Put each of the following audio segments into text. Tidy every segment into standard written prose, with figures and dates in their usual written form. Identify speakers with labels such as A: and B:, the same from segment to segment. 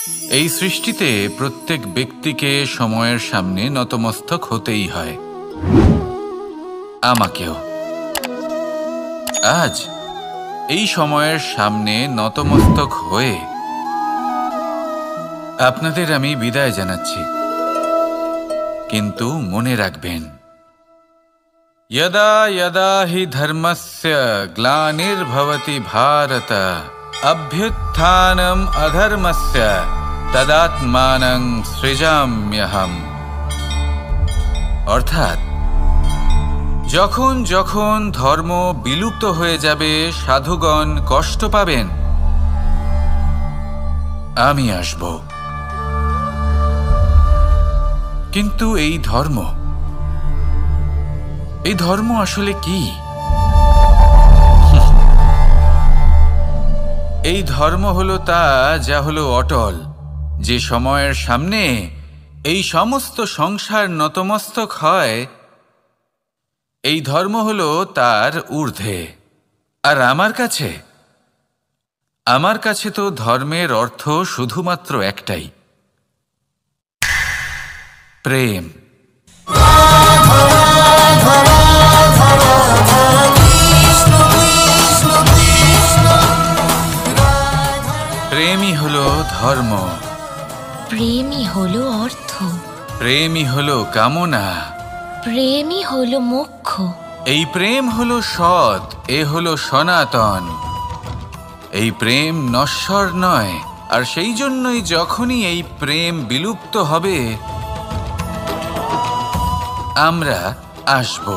A: এই সৃষ্টিতে প্রত্যেক ব্যক্তিকে সময়ের সামনে নতমস্তক হতেই হয়, আমাকেও। আজ এই সময়ের সামনে নতমস্তক হয়ে আপনাদের আমি বিদায় জানাচ্ছি। কিন্তু মনে রাখবেন, यदा यदा हि धर्मस्य ग्लानिर्भवति भारत अभ्युत्थानम् अधर्मस्य तदात्मानं सृजाम्यहम्। অর্থাৎ যখন যখন ধর্ম বিলুপ্ত হয়ে যাবে, সাধুগণ কষ্ট পাবেন, আমি আসব। কিন্তু এই ধর্ম আসলে কি? এই ধর্ম হলো তা যা হলো অটল, যে সময়ের সামনে এই সমস্ত সংসার নতমস্তক হয়। এই ধর্ম হলো তার ঊর্ধ্বে। আর আমার কাছে তো ধর্মের অর্থ শুধুমাত্র একটাই, প্রেম। প্রেমই হলো ধর্ম,
B: প্রেমই হলো অর্থ,
A: প্রেমই হলো কামনা,
B: প্রেমই হলো মোক্ষ।
A: এই প্রেম হলো সৎ, এ হলো সনাতন। এই প্রেম নশ্বর নয়। আর সেই জন্যই যখনই এই প্রেম বিলুপ্ত হবে, আমরা আসব।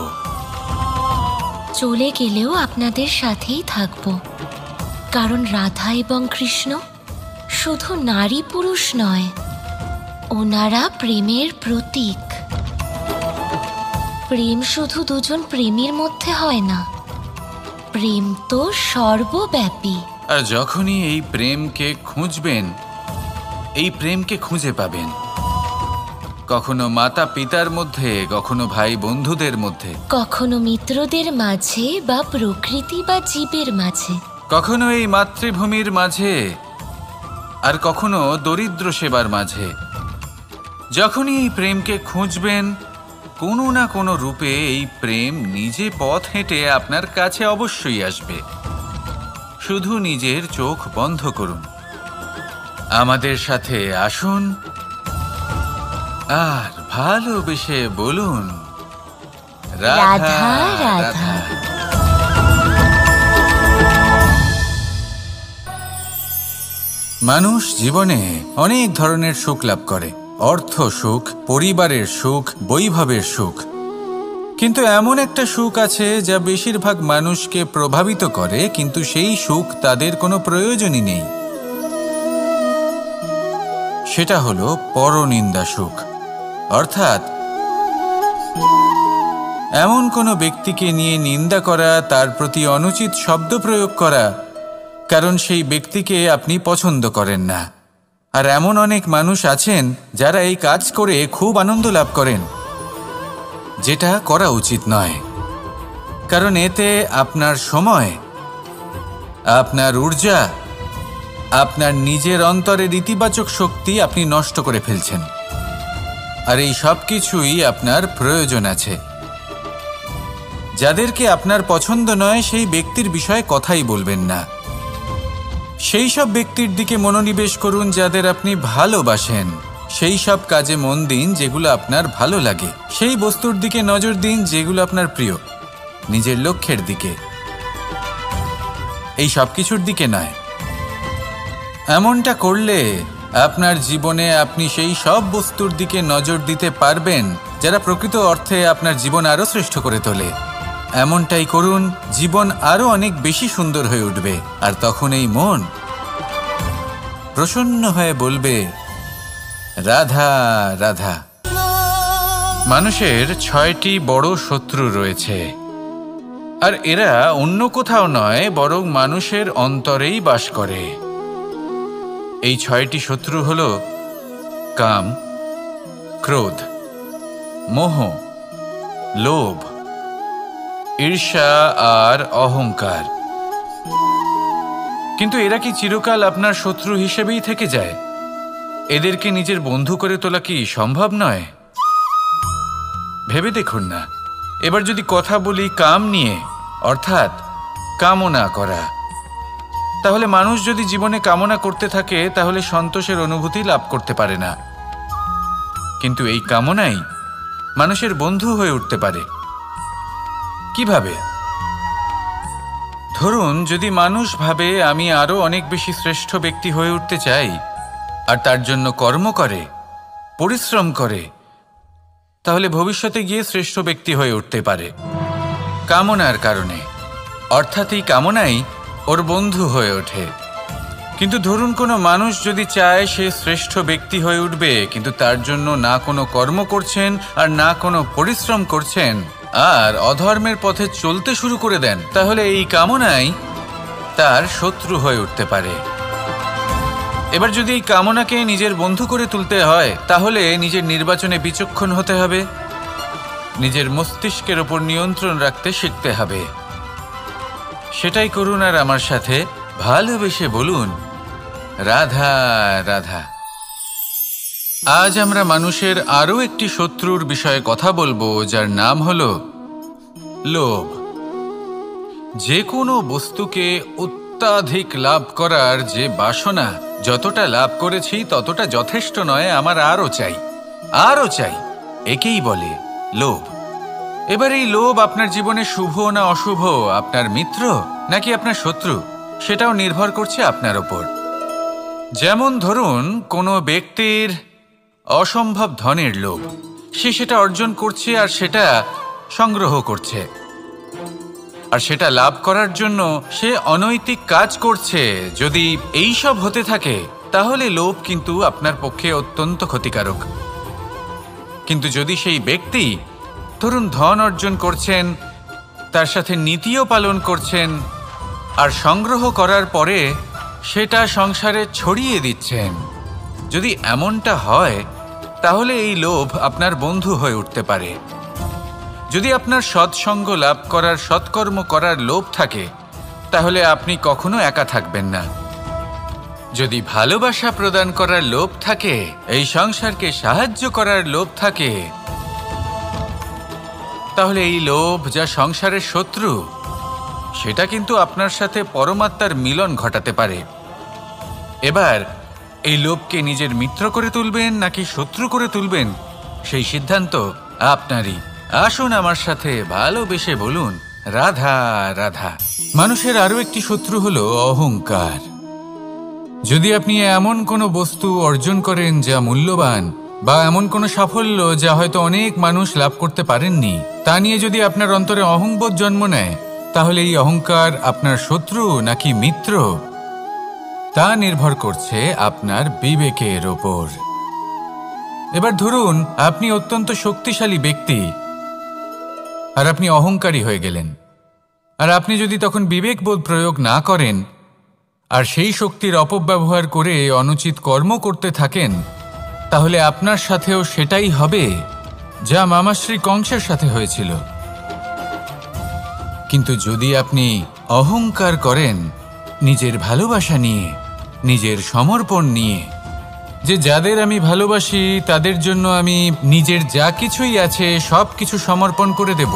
B: চলে গেলেও আপনাদের সাথেই থাকব, কারণ রাধা এবং কৃষ্ণ শুধু নারী পুরুষ নয়, ওনারা প্রেমের প্রতীক। প্রেম শুধু দুজন প্রেমীর মধ্যে হয় না, প্রেম তো সর্বব্যাপী।
A: আর যখনই এই প্রেমকে খুঁজবেন, এই প্রেমকে খুঁজে পাবেন। কখনো মাতা পিতার মধ্যে, কখনো ভাই বন্ধুদের মধ্যে,
B: কখনো মিত্রদের মাঝে বা প্রকৃতি বা জীবের মাঝে,
A: কখনো এই মাতৃভূমির মাঝে, আর কখনো দরিদ্র সেবার মাঝে। যখনই এই প্রেমকে খুঁজবেন, কোনো না কোনো রূপে এই প্রেম নিজে পথ হেঁটে আপনার কাছে অবশ্যই আসবে। শুধু নিজের চোখ বন্ধ করুন, আমাদের সাথে আসুন, আর ভালোবেসে বলুন, রাধা রাধা। মানুষ জীবনে অনেক ধরনের সুখ লাভ করে, অর্থ সুখ, পরিবারের সুখ, বৈভবের সুখ। কিন্তু এমন একটা সুখ আছে যা বেশিরভাগ মানুষকে প্রভাবিত করে, কিন্তু সেই সুখ তাদের কোনো প্রয়োজনই নেই। সেটা হলো পরনিন্দা সুখ। অর্থাৎ এমন কোনো ব্যক্তিকে নিয়ে নিন্দা করা, তার প্রতি অনুচিত শব্দ প্রয়োগ করা, কারণ সেই ব্যক্তিকে আপনি পছন্দ করেন না। আর এমন অনেক মানুষ আছেন যারা এই কাজ করে খুব আনন্দ লাভ করেন, যেটা করা উচিত নয়। কারণ এতে আপনার সময়, আপনার ঊর্জা, আপনার নিজের অন্তরের ইতিবাচক শক্তি আপনি নষ্ট করে ফেলছেন। আর এই সব কিছুই আপনার প্রয়োজন আছে। যাদেরকে আপনার পছন্দ নয়, সেই ব্যক্তির বিষয়ে কথাই বলবেন না। সেই সব ব্যক্তির দিকে মনোনিবেশ করুন যাদের আপনি ভালোবাসেন। সেই সব কাজে মন দিন যেগুলো আপনার ভালো লাগে। সেই বস্তুর দিকে নজর দিন যেগুলো আপনার প্রিয়, নিজের লক্ষ্যের দিকে, এই সব কিছুর দিকে নয়। এমনটা করলে আপনার জীবনে আপনি সেই সব বস্তুর দিকে নজর দিতে পারবেন যারা প্রকৃত অর্থে আপনার জীবন আরো শ্রেষ্ঠ করে তোলে। এমনটাই করুন, জীবন আরো অনেক বেশি সুন্দর হয়ে উঠবে। আর তখন এই মন প্রসন্ন হয়ে বলবে, রাধা রাধা। মানুষের 6টি বড় শত্রু রয়েছে, আর এরা অন্য কোথাও নয়, বরং মানুষের অন্তরেই বাস করে। এই 6টি শত্রু হল কাম, ক্রোধ, মোহ, লোভ, ঈর্ষা আর অহংকার। কিন্তু এরা কি চিরকাল আপনার শত্রু হিসেবেই থেকে যায়? এদেরকে নিজের বন্ধু করে তোলা কি সম্ভব নয়? ভেবে দেখুন না। এবার যদি কথা বলি কাম নিয়ে, অর্থাৎ কামনা করা, তাহলে মানুষ যদি জীবনে কামনা করতে থাকে তাহলে সন্তোষের অনুভূতি লাভ করতে পারে না। কিন্তু এই কামনাই মানুষের বন্ধু হয়ে উঠতে পারে। কিভাবে? ধরুন, যদি মানুষ ভাবে আমি আরো অনেক বেশি শ্রেষ্ঠ ব্যক্তি হয়ে উঠতে চাই আর তার জন্য কর্ম করে, পরিশ্রম করে, তাহলে ভবিষ্যতে গিয়ে শ্রেষ্ঠ ব্যক্তি হয়ে উঠতে পারে কামনার কারণে। অর্থাৎ এই কামনাই ওর বন্ধু হয়ে ওঠে। কিন্তু ধরুন কোনো মানুষ যদি চায় সে শ্রেষ্ঠ ব্যক্তি হয়ে উঠবে, কিন্তু তার জন্য না কোনো কর্ম করছেন আর না কোনো পরিশ্রম করছেন আর অধর্মের পথে চলতে শুরু করে দেন, তাহলে এই কামনাই তার শত্রু হয়ে উঠতে পারে। এবার যদি এই কামনাকে নিজের বন্ধু করে তুলতে হয় তাহলে নিজের নির্বাচনে বিচক্ষণ হতে হবে, নিজের মস্তিষ্কের ওপর নিয়ন্ত্রণ রাখতে শিখতে হবে। সেটাই করুন আর আমার সাথে ভালোবেসে বলুন, রাধা রাধা। আজ আমরা মানুষের আরও একটি শত্রুর বিষয়ে কথা বলবো, যার নাম হলো লোভ। যে কোনো বস্তুকে অত্যাধিক লাভ করার যে বাসনা, যতটা লাভ করেছি ততটা যথেষ্ট নয়, আমার আরও চাই, আরও চাই, একেই বলে লোভ। এবার এই লোভ আপনার জীবনে শুভ না অশুভ, আপনার মিত্র নাকি আপনার শত্রু, সেটাও নির্ভর করছে আপনার ওপর। যেমন ধরুন কোনো ব্যক্তির অসম্ভব ধনের লোভ, সে সেটা অর্জন করছে আর সেটা সংগ্রহ করছে, আর সেটা লাভ করার জন্য সে অনৈতিক কাজ করছে। যদি এই সব হতে থাকে তাহলে লোভ কিন্তু আপনার পক্ষে অত্যন্ত ক্ষতিকারক। কিন্তু যদি সেই ব্যক্তি ধরুন ধন অর্জন করছেন, তার সাথে নীতিও পালন করছেন, আর সংগ্রহ করার পরে সেটা সংসারে ছড়িয়ে দিচ্ছেন, যদি এমনটা হয় তাহলে এই লোভ আপনার বন্ধু হয়ে উঠতে পারে। যদি আপনার সৎসঙ্গ লাভ করার, সৎকর্ম করার লোভ থাকে তাহলে আপনি কখনো একা থাকবেন না। যদি ভালোবাসা প্রদান করার লোভ থাকে, এই সংসারকে সাহায্য করার লোভ থাকে, তাহলে এই লোভ যা সংসারের শত্রু, সেটা কিন্তু আপনার সাথে পরমাত্মার মিলন ঘটাতে পারে। এবার এই লোভকে নিজের মিত্র করে তুলবেন নাকি শত্রু করে তুলবেন, সেই সিদ্ধান্ত আপনারই। আসুন আমার সাথে ভালোবেসে বলুন, রাধা রাধা। মানুষের আরো একটি শত্রু হলো অহংকার। যদি আপনি এমন কোনো বস্তু অর্জন করেন যা মূল্যবান, বা এমন কোনো সাফল্য যা হয়তো অনেক মানুষ লাভ করতে পারেননি, তা নিয়ে যদি আপনার অন্তরে অহংবোধ জন্ম নেয়, তাহলে এই অহংকার আপনার শত্রু নাকি মিত্র, তা নির্ভর করছে আপনার বিবেকের ওপর। এবার ধরুন আপনি অত্যন্ত শক্তিশালী ব্যক্তি আর আপনি অহংকারী হয়ে গেলেন, আর আপনি যদি তখন বিবেকবোধ প্রয়োগ না করেন আর সেই শক্তির অপব্যবহার করে অনুচিত কর্ম করতে থাকেন, তাহলে আপনার সাথেও সেটাই হবে যা মামাশ্রী কংসের সাথে হয়েছিল। কিন্তু যদি আপনি অহংকার করেন নিজের ভালোবাসা নিয়ে, নিজের সমর্পণ নিয়ে, যে যাদের আমি ভালোবাসি তাদের জন্য আমি নিজের যা কিছুই আছে সব কিছু সমর্পণ করে দেব,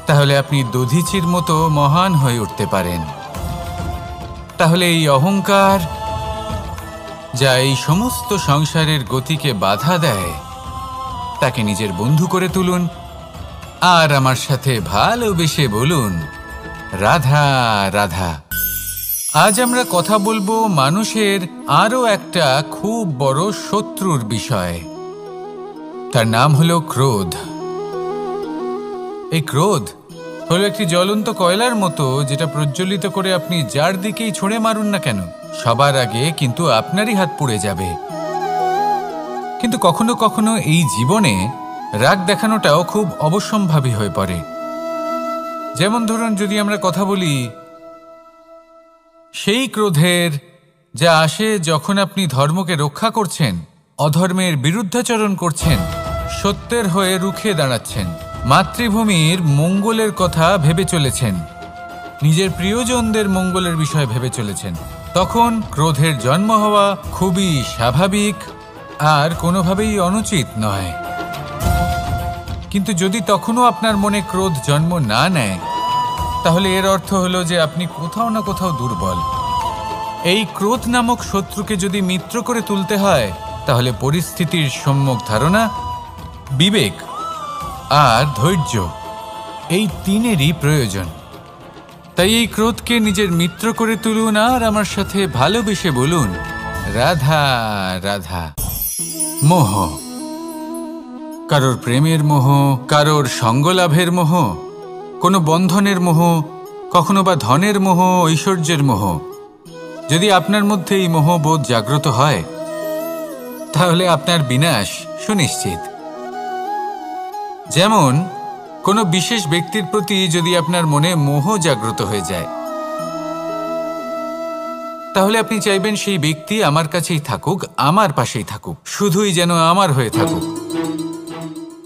A: তাহলে আপনি দধিচির মতো মহান হয়ে উঠতে পারেন। তাহলে এই অহংকার যা এই সমস্ত সংসারের গতিকে বাধা দেয়, তাকে নিজের বন্ধু করে তুলুন আর আমার সাথে ভালোবেসে বলুন, রাধা রাধা। আজ আমরা কথা বলবো মানুষের আরো একটা খুব বড় শত্রুর বিষয়। তার নাম হলো ক্রোধ। এই ক্রোধ হলো একটি জ্বলন্ত কয়লার মতো, যেটা প্রজ্বলিত করে আপনি যার দিকেই ছুঁড়ে মারুন না কেন, সবার আগে কিন্তু আপনারই হাত পুড়ে যাবে। কিন্তু কখনো কখনো এই জীবনে রাগ দেখানোটাও খুব অবশ্যম্ভাবী হয়ে পড়ে। যেমন ধরুন, যদি আমরা কথা বলি সেই ক্রোধের যা আসে যখন আপনি ধর্মকে রক্ষা করছেন, অধর্মের বিরুদ্ধাচরণ করছেন, সত্যের হয়ে রুখে দাঁড়াচ্ছেন, মাতৃভূমির মঙ্গলের কথা ভেবে চলেছেন, নিজের প্রিয়জনদের মঙ্গলের বিষয়ে ভেবে চলেছেন, তখন ক্রোধের জন্ম হওয়া খুবই স্বাভাবিক আর কোনোভাবেই অনুচিত নয়। কিন্তু যদি তখনও আপনার মনে ক্রোধ জন্ম না নেয়, তাহলে এর অর্থ হলো যে আপনি কোথাও না কোথাও দুর্বল। এই ক্রোধ নামক শত্রুকে যদি মিত্র করে তুলতে হয়, তাহলে পরিস্থিতির সম্যক ধারণা, বিবেক আর ধৈর্য, এই তিনেরই প্রয়োজন। তাই এই ক্রোধকে নিজের মিত্র করে তুলুন আর আমার সাথে ভালোবেসে বলুন, রাধা রাধা। মোহ, কারোর প্রেমের মোহ, কারোর সঙ্গলাভের মোহ, কোনো বন্ধনের মোহ, কখনো বা ধনের মোহ, ঐশ্বর্যের মোহ। যদি আপনার মধ্যে এই মোহবোধ জাগ্রত হয়, তাহলে আপনার বিনাশ সুনিশ্চিত। যেমন কোনো বিশেষ ব্যক্তির প্রতি যদি আপনার মনে মোহ জাগ্রত হয়ে যায়, তাহলে আপনি চাইবেন সেই ব্যক্তি আমার কাছেই থাকুক, আমার পাশেই থাকুক, শুধুই যেন আমার হয়ে থাকুক।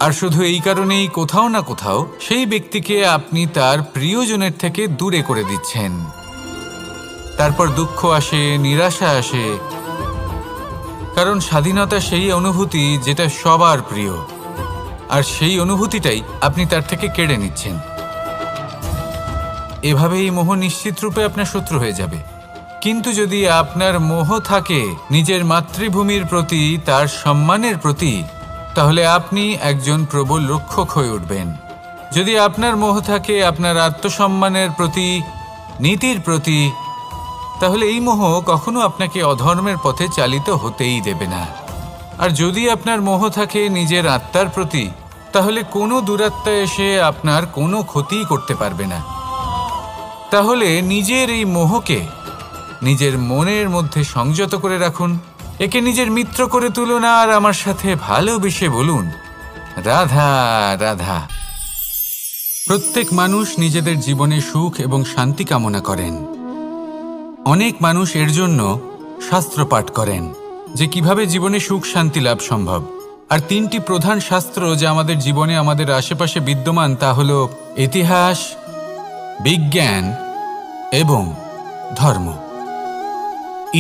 A: আর শুধু এই কারণেই কোথাও না কোথাও সেই ব্যক্তিকে আপনি তার প্রিয়জনের থেকে দূরে করে দিচ্ছেন। তারপর দুঃখ আসে, নিরাশা আসে, কারণ স্বাধীনতা সেই অনুভূতি যেটা সবার প্রিয়, আর সেই অনুভূতিটাই আপনি তার থেকে কেড়ে নিচ্ছেন। এভাবে এই মোহ নিশ্চিত রূপে আপনার শত্রু হয়ে যাবে। কিন্তু যদি আপনার মোহ থাকে নিজের মাতৃভূমির প্রতি, তার সম্মানের প্রতি, তাহলে আপনি একজন প্রবল রক্ষক হয়ে উঠবেন। যদি আপনার মোহ থাকে আপনার আত্মসম্মানের প্রতি, নীতির প্রতি, তাহলে এই মোহ কখনো আপনাকে অধর্মের পথে চালিত হতেই দেবে না। আর যদি আপনার মোহ থাকে নিজের আত্মার প্রতি, তাহলে কোনো দুরাত্মা এসে আপনার কোনো ক্ষতি করতে পারবে না। তাহলে নিজের এই মোহকে নিজের মনের মধ্যে সংযত করে রাখুন, একে নিজের মিত্র করে তুলুন আর আমার সাথে ভালোবেসে বলুন, রাধা রাধা। প্রত্যেক মানুষ নিজেদের জীবনে সুখ এবং শান্তি কামনা করেন। অনেক মানুষ এর জন্য শাস্ত্র পাঠ করেন যে কিভাবে জীবনে সুখ শান্তি লাভ সম্ভব। আর তিনটি প্রধান শাস্ত্র যা আমাদের জীবনে আমাদের আশেপাশে বিদ্যমান, তা হল ইতিহাস, বিজ্ঞান এবং ধর্ম।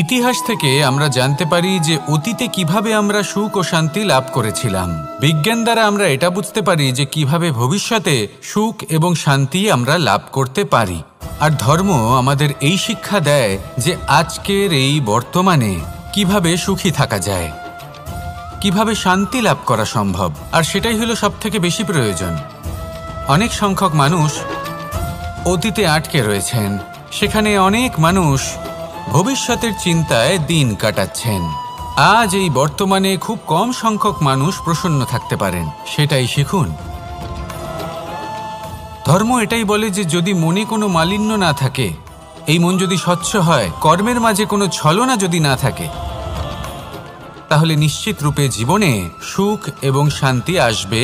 A: ইতিহাস থেকে আমরা জানতে পারি যে অতীতে কিভাবে আমরা সুখ ও শান্তি লাভ করেছিলাম। বিজ্ঞান দ্বারা আমরা এটা বুঝতে পারি যে কিভাবে ভবিষ্যতে সুখ এবং শান্তি আমরা লাভ করতে পারি। আর ধর্ম আমাদের এই শিক্ষা দেয় যে আজকের এই বর্তমানে কিভাবে সুখী থাকা যায়, কিভাবে শান্তি লাভ করা সম্ভব। আর সেটাই হলো সবথেকে বেশি প্রয়োজন। অনেক সংখ্যক মানুষ অতীতে আটকে রয়েছেন, সেখানে অনেক মানুষ ভবিষ্যতের চিন্তায় দিন কাটাচ্ছেন। আজ এই বর্তমানে খুব কম সংখ্যক মানুষ প্রসন্ন থাকতে পারেন, সেটাই শিখুন। ধর্ম এটাই বলে যে যদি মনে কোনো মালিন্য না থাকে, এই মন যদি স্বচ্ছ হয়, কর্মের মাঝে কোনো ছলনা যদি না থাকে, তাহলে নিশ্চিত রূপে জীবনে সুখ এবং শান্তি আসবে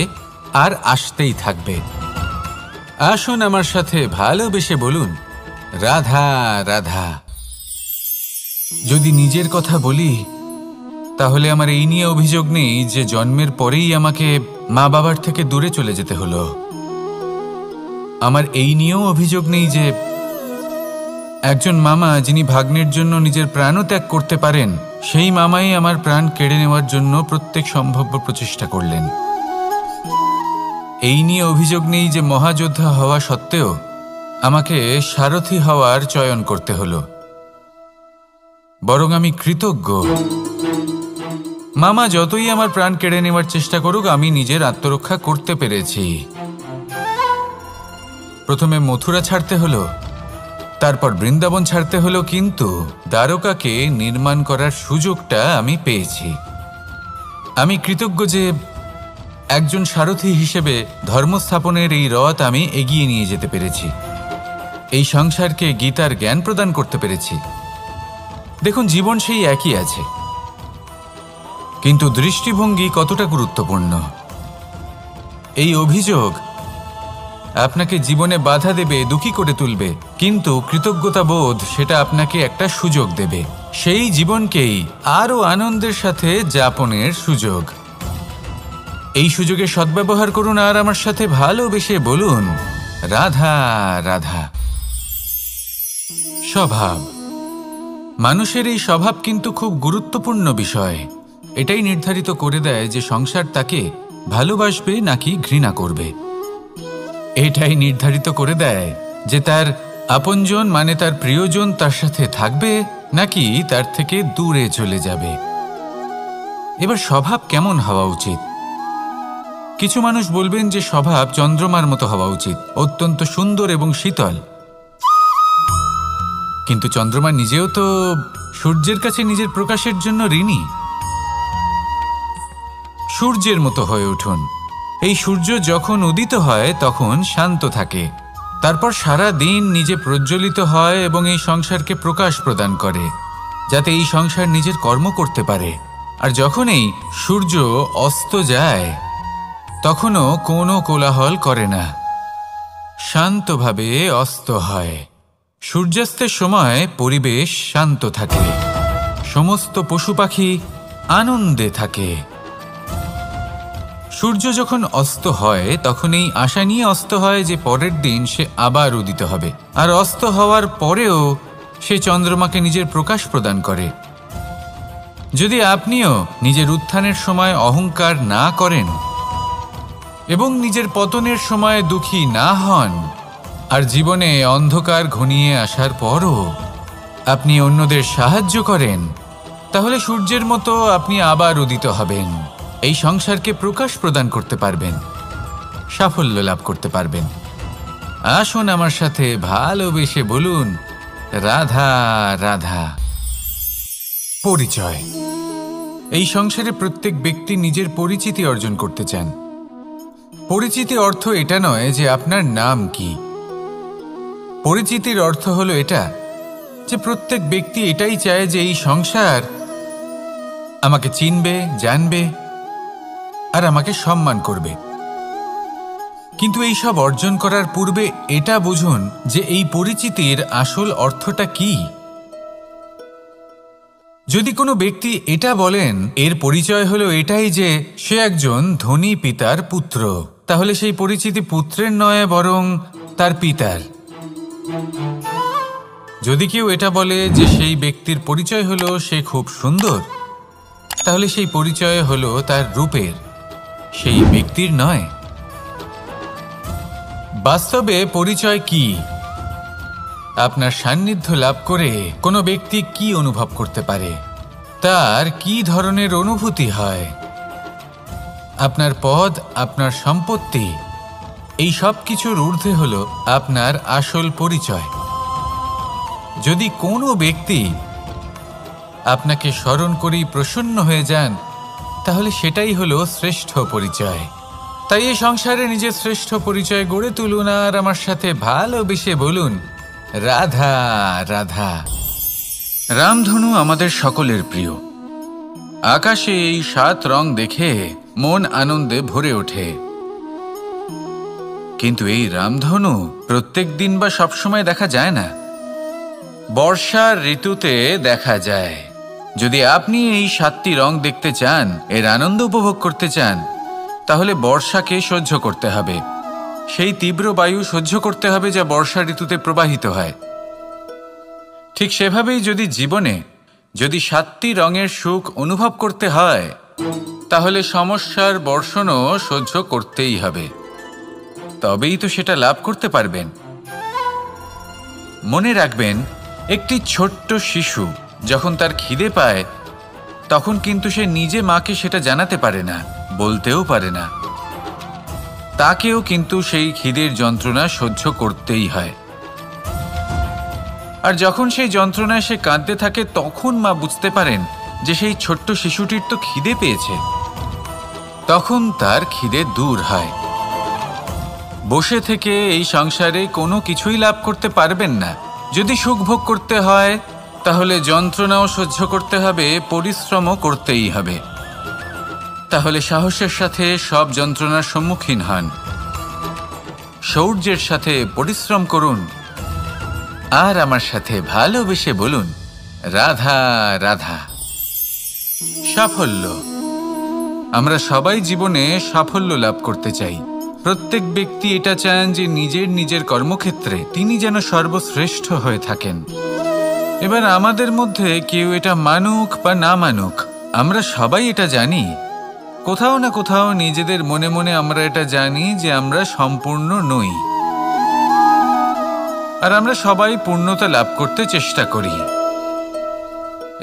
A: আর আসতেই থাকবে। আসুন আমার সাথে ভালোবেসে বলুন, রাধা রাধা। যদি নিজের কথা বলি, তাহলে আমার এই নিয়ে অভিযোগ নেই যে জন্মের পরেই আমাকে মা বাবার থেকে দূরে চলে যেতে হলো। আমার এই নিয়েও অভিযোগ নেই যে একজন মামা যিনি ভাগ্নের জন্য নিজের প্রাণও ত্যাগ করতে পারেন, সেই মামাই আমার প্রাণ কেড়ে নেওয়ার জন্য প্রত্যেক সম্ভাব্য প্রচেষ্টা করলেন। এই নিয়ে অভিযোগ নেই যে মহাযোদ্ধা হওয়া সত্ত্বেও আমাকে সারথি হওয়ার চয়ন করতে হলো। বরং আমি কৃতজ্ঞ। মামা যতই আমার প্রাণ কেড়ে নেওয়ার চেষ্টা করুক, আমি নিজের আত্মরক্ষা করতে পেরেছি। প্রথমে মথুরা ছাড়তে হলো, তারপর বৃন্দাবন ছাড়তে হলো, কিন্তু দ্বারকাকে নির্মাণ করার সুযোগটা আমি পেয়েছি। আমি কৃতজ্ঞ যে একজন সারথি হিসেবে ধর্মস্থাপনের এই রথ আমি এগিয়ে নিয়ে যেতে পেরেছি, এই সংসারকে গীতার জ্ঞান প্রদান করতে পেরেছি। দেখুন, জীবন সেই একই আছে, কিন্তু দৃষ্টিভঙ্গি কতটা গুরুত্বপূর্ণ। এই অভিযোগ আপনাকে জীবনে বাধা দেবে, দুঃখী করে তুলবে, কিন্তু কৃতজ্ঞতা বোধ সেটা আপনাকে একটা সুযোগ দেবে, সেই জীবনকেই আরো আনন্দের সাথে যাপনের সুযোগ। এই সুযোগে সদ্ব্যবহার করুন আর আমার সাথে ভালোবেসে বলুন, রাধা রাধা। স্বভাব মানুষের এই স্বভাব কিন্তু খুব গুরুত্বপূর্ণ বিষয়। এটাই নির্ধারিত করে দেয় যে সংসার তাকে ভালোবাসবে নাকি ঘৃণা করবে। এটাই নির্ধারিত করে দেয় যে তার আপনজন মানে তার প্রিয়জন তার সাথে থাকবে নাকি তার থেকে দূরে চলে যাবে। এবার স্বভাব কেমন হওয়া উচিত? কিছু মানুষ বলবেন যে স্বভাব চন্দ্রমার মতো হওয়া উচিত, অত্যন্ত সুন্দর এবং শীতল। কিন্তু চন্দ্রমা নিজেও তো সূর্যের কাছে নিজের প্রকাশের জন্য ঋণী। সূর্যের মতো হয়ে উঠুন। এই সূর্য যখন উদিত হয় তখন শান্ত থাকে, তারপর সারা দিন নিজে প্রজ্বলিত হয় এবং এই সংসারকে প্রকাশ প্রদান করে, যাতে এই সংসার নিজের কর্ম করতে পারে। আর যখন এই সূর্য অস্ত যায় তখনও কোনো কোলাহল করে না, শান্তভাবে অস্ত হয়। সূর্যাস্তের সময় পরিবেশ শান্ত থাকে, সমস্ত পশু পাখি আনন্দে থাকে। সূর্য যখন অস্ত হয় তখন এই আশা নিয়ে অস্ত হয় যে পরের দিন সে আবার উদিত হবে, আর অস্ত হওয়ার পরেও সে চন্দ্রমাকে নিজের প্রকাশ প্রদান করে। যদি আপনিও নিজের উত্থানের সময় অহংকার না করেন এবং নিজের পতনের সময় দুঃখী না হন, আর জীবনে অন্ধকার ঘনিয়ে আসার পরও আপনি অন্যদের সাহায্য করেন, তাহলে সূর্যের মতো আপনি আবার উদিত হবেন, এই সংসারকে প্রকাশ প্রদান করতে পারবেন, সাফল্য লাভ করতে পারবেন। আসুন আমার সাথে ভালোবেসে বলুন, রাধা রাধা। পরিচয়। এই সংসারে প্রত্যেক ব্যক্তি নিজের পরিচিতি অর্জন করতে চান। পরিচিতি অর্থ এটা নয় যে আপনার নাম কি। পরিচিতির অর্থ হলো এটা যে প্রত্যেক ব্যক্তি এটাই চায় যে এই সংসার আমাকে চিনবে, জানবে আর আমাকে সম্মান করবে। কিন্তু এই সব অর্জন করার পূর্বে এটা বুঝুন যে এই পরিচিতির আসল অর্থটা কি। যদি কোনো ব্যক্তি এটা বলেন এর পরিচয় হলো এটাই যে সে একজন ধনী পিতার পুত্র, তাহলে সেই পরিচিতি পুত্রের নয় বরং তার পিতার। যদি কেউ এটা বলে যে সেই ব্যক্তির পরিচয় হলো সে খুব সুন্দর, তাহলে সেই পরিচয় হলো তার রূপের, সেই ব্যক্তির নয়। বাস্তবে পরিচয় কি? আপনার সান্নিধ্য লাভ করে কোনো ব্যক্তি কি অনুভব করতে পারে, তার কি ধরনের অনুভূতি হয়, আপনার পদ, আপনার সম্পত্তি, এই সব কিছুর ঊর্ধ্বে হলো আপনার আসল পরিচয়। যদি কোনো ব্যক্তি আপনাকে স্মরণ করেই প্রসন্ন হয়ে যান, তাহলে সেটাই হলো শ্রেষ্ঠ পরিচয়। তাই এই সংসারে নিজের শ্রেষ্ঠ পরিচয় গড়ে তুলুন আর আমার সাথে ভালোবেসে বলুন, রাধা রাধা। রামধনু আমাদের সকলের প্রিয়। আকাশে এই 7 রং দেখে মন আনন্দে ভরে ওঠে। কিন্তু এই রামধনু প্রত্যেক দিন বা সবসময় দেখা যায় না, বর্ষার ঋতুতে দেখা যায়। যদি আপনি এই 7টি রং দেখতে চান, এর আনন্দ উপভোগ করতে চান, তাহলে বর্ষাকে সহ্য করতে হবে, সেই তীব্র বায়ু সহ্য করতে হবে যা বর্ষা ঋতুতে প্রবাহিত হয়। ঠিক সেভাবেই যদি জীবনে 7টি রঙের সুখ অনুভব করতে হয়, তাহলে সমস্যার বর্ষণও সহ্য করতেই হবে, তবেই তো সেটা লাভ করতে পারবেন। মনে রাখবেন, একটি ছোট্ট শিশু যখন তার খিদে পায় তখন কিন্তু সে নিজে মাকে সেটা জানাতে পারে না, বলতেও পারে না। তাকেও কিন্তু সেই খিদের যন্ত্রণা সহ্য করতেই হয়। আর যখন সেই যন্ত্রণায় সে কাঁদতে থাকে তখন মা বুঝতে পারেন যে সেই ছোট্ট শিশুটির তো খিদে পেয়েছে, তখন তার খিদে দূর হয়। বসে থেকে এই সংসারে কোনো কিছুই লাভ করতে পারবেন না। যদি সুখ ভোগ করতে হয় তাহলে যন্ত্রণাও সহ্য করতে হবে, পরিশ্রমও করতেই হবে। তাহলে সাহসের সাথে সব যন্ত্রণার সম্মুখীন হন, শৌর্যের সাথে পরিশ্রম করুন আর আমার সাথে ভালোবেসে বলুন, রাধা রাধা। সাফল্য। আমরা সবাই জীবনে সাফল্য লাভ করতে চাই। প্রত্যেক ব্যক্তি এটা চান যে নিজের কর্মক্ষেত্রে তিনি যেন সর্বশ্রেষ্ঠ হয়ে থাকেন। এবার আমাদের মধ্যে কেউ এটা মানুক বা না মানুক, আমরা সবাই এটা জানি, কোথাও না কোথাও নিজেদের মনে মনে আমরা এটা জানি যে আমরা সম্পূর্ণ নই, আর আমরা সবাই পূর্ণতা লাভ করতে চেষ্টা করি।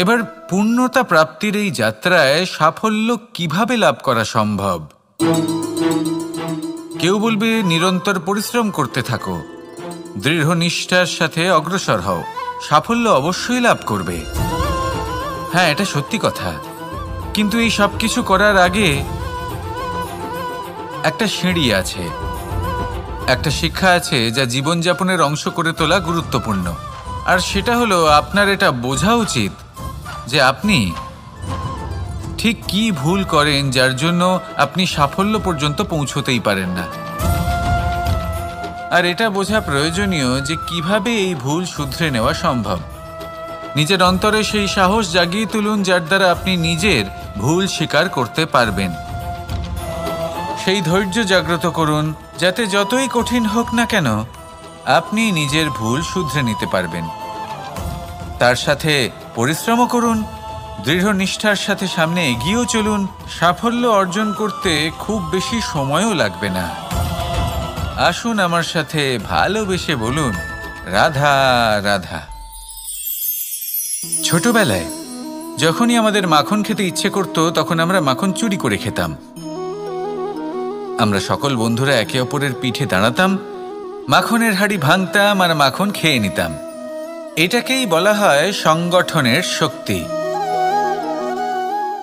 A: এবার পূর্ণতা প্রাপ্তির এই যাত্রায় সাফল্য কিভাবে লাভ করা সম্ভব? কেউ বলবে নিরন্তর পরিশ্রম করতে থাকো, দৃঢ় নিষ্ঠার সাথে অগ্রসর হও, সাফল্য অবশ্যই লাভ করবে। হ্যাঁ, এটা সত্যি কথা, কিন্তু এই সব কিছু করার আগে একটা সিঁড়ি আছে, একটা শিক্ষা আছে যা জীবনযাপনের অংশ করে তোলা গুরুত্বপূর্ণ। আর সেটা হলো আপনার এটা বোঝা উচিত যে আপনি ঠিক কি ভুল করেন যার জন্য আপনি সাফল্য পর্যন্ত পৌঁছতেই পারেন না। আর এটা বোঝা প্রয়োজনীয় যে কিভাবে এই ভুল শুধরে নেওয়া সম্ভব। নিজের অন্তরে সেই সাহস জাগিয়ে তুলুন যার দ্বারা আপনি নিজের ভুল স্বীকার করতে পারবেন। সেই ধৈর্য জাগ্রত করুন যাতে যতই কঠিন হোক না কেন আপনি নিজের ভুল শুধরে নিতে পারবেন। তার সাথে পরিশ্রমও করুন, দৃঢ় নিষ্ঠার সাথে সামনে এগিয়েও চলুন। সাফল্য অর্জন করতে খুব বেশি সময়ও লাগবে না। আসুন আমার সাথে ভালোবেসে বলুন, রাধা রাধা। ছোটবেলায় যখনই আমাদের মাখন খেতে ইচ্ছে করত তখন আমরা মাখন চুরি করে খেতাম। আমরা সকল বন্ধুরা একে অপরের পিঠে দাঁড়াতাম, মাখনের হাঁড়ি ভাঙতাম আর মাখন খেয়ে নিতাম। এটাকেই বলা হয় সংগঠনের শক্তি।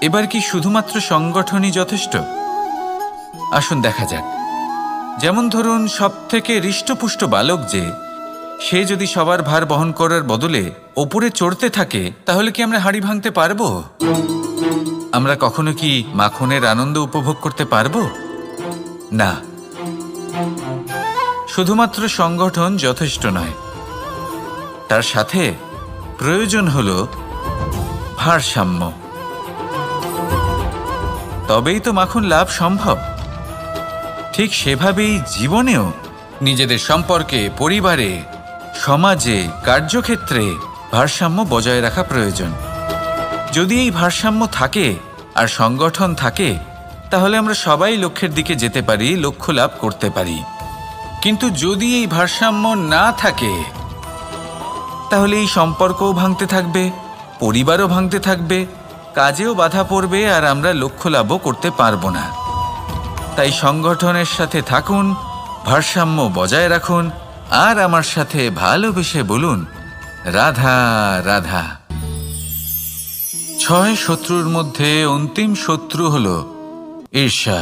A: এবার কি শুধুমাত্র সংগঠনই যথেষ্ট? আসুন দেখা যাক। যেমন ধরুন, সবথেকে হৃষ্টপুষ্ট বালক যে, সে যদি সবার ভার বহন করার বদলে ওপরে চড়তে থাকে তাহলে কি আমরা হাঁড়ি ভাঙতে পারবো? আমরা কখনো কি মাখনের আনন্দ উপভোগ করতে পারবো? না। শুধুমাত্র সংগঠন যথেষ্ট নয়, তার সাথে প্রয়োজন হলো ভারসাম্য। তবেই তো মাখন লাভ সম্ভব। ঠিক সেভাবেই জীবনেও নিজেদের সম্পর্কে, পরিবারে, সমাজে, কার্যক্ষেত্রে ভারসাম্য বজায় রাখা প্রয়োজন। যদি এই ভারসাম্য থাকে আর সংগঠন থাকে তাহলে আমরা সবাই লক্ষ্যের দিকে যেতে পারি, লক্ষ্য লাভ করতে পারি। কিন্তু যদি এই ভারসাম্য না থাকে তাহলে এই সম্পর্কও ভাঙতে থাকবে, পরিবারও ভাঙতে থাকবে, কাজেও বাধা পড়বে আর আমরা লক্ষ্য লাভও করতে পারবো না। তাই সংগঠনের সাথে থাকুন, ভারসাম্য বজায় রাখুন, আর আমার সাথে ভালোবেসে বলুন, রাধা রাধা। 6 শত্রুর মধ্যে অন্তিম শত্রু হল ঈর্ষা।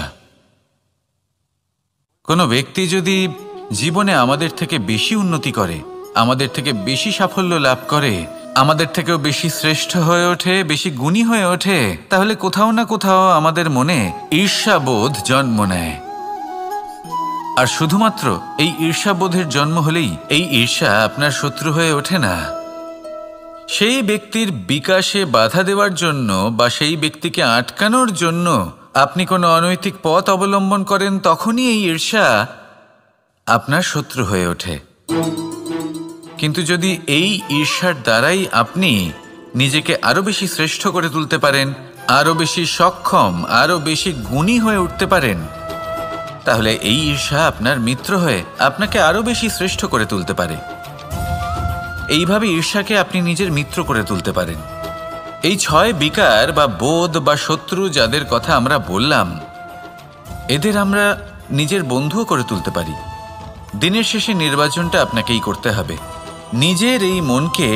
A: কোনো ব্যক্তি যদি জীবনে আমাদের থেকে বেশি উন্নতি করে, আমাদের থেকে বেশি সাফল্য লাভ করে, আমাদের থেকেও বেশি শ্রেষ্ঠ হয়ে ওঠে, বেশি গুণী হয়ে ওঠে, তাহলে কোথাও না কোথাও আমাদের মনে ঈর্ষাবোধ জন্ম নেয়। আর শুধুমাত্র এই ঈর্ষাবোধের জন্ম হলেই এই ঈর্ষা আপনার শত্রু হয়ে ওঠে না। সেই ব্যক্তির বিকাশে বাধা দেওয়ার জন্য বা সেই ব্যক্তিকে আটকানোর জন্য আপনি কোনো অনৈতিক পথ অবলম্বন করেন, তখনই এই ঈর্ষা আপনার শত্রু হয়ে ওঠে। কিন্তু যদি এই ঈর্ষার দ্বারাই আপনি নিজেকে আরো বেশি শ্রেষ্ঠ করে তুলতে পারেন, আরো বেশি সক্ষম, আরো বেশি গুণী হয়ে উঠতে পারেন, তাহলে এই ঈর্ষা আপনার মিত্র হয়ে আপনাকে আরো বেশি শ্রেষ্ঠ করে তুলতে পারে। এইভাবে ঈর্ষাকে আপনি নিজের মিত্র করে তুলতে পারেন। এই 6 বিকার বা বোধ বা শত্রু যাদের কথা আমরা বললাম, এদের আমরা নিজের বন্ধুও করে তুলতে পারি। দিনের শেষে নির্বাচনটা আপনাকেই করতে হবে। নিজের এই মনকে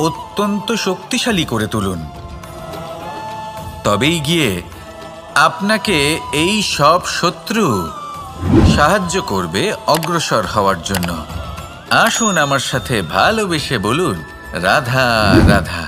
A: অত্যন্ত শক্তিশালী করে তুলুন, তবেই গিয়ে আপনাকে এই সব শত্রু সাহায্য করবে অগ্রসর হওয়ার জন্য। আসুন আমার সাথে ভালোবেসে বলুন, রাধা রাধা।